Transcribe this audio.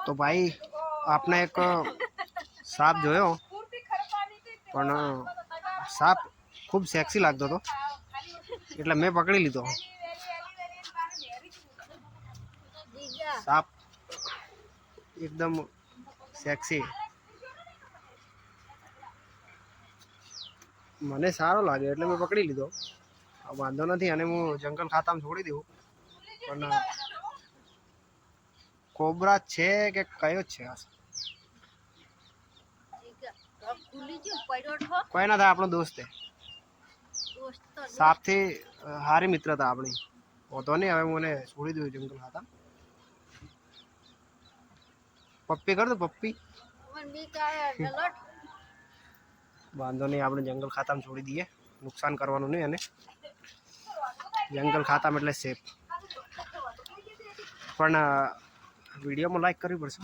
તો ભાઈ આપને એક સાપ જોયો, પણ સાપ ખૂબ સેક્સી લાગતો હતો એટલે મેં પકડી લીધો. સાપ એકદમ સેક્સી, મને સારો લાગે એટલે મેં પકડી લીધો. વાંધો નથી, અને હું જંગલ ખાતામાં છોડી દઉં. પણ કોબરા છે કે કયો છે? કોઈ ના થાય, આપણો દોસ્ત છે. સાપથી સારી મિત્રતા આપણી. હોતો નહીં, હવે મને છોડી દઉં જંગલ ખાતા. પપ્પી કર દો, પપ્પી. વાંધો નહીં, આપણે જંગલ ખાતામાં છોડી દઈએ. નુકસાન કરવાનું નહીં. અને જંગલ ખાતામાં એટલે સેફ. પણ વિડીયોમાં લાઈક કરવી પડશે.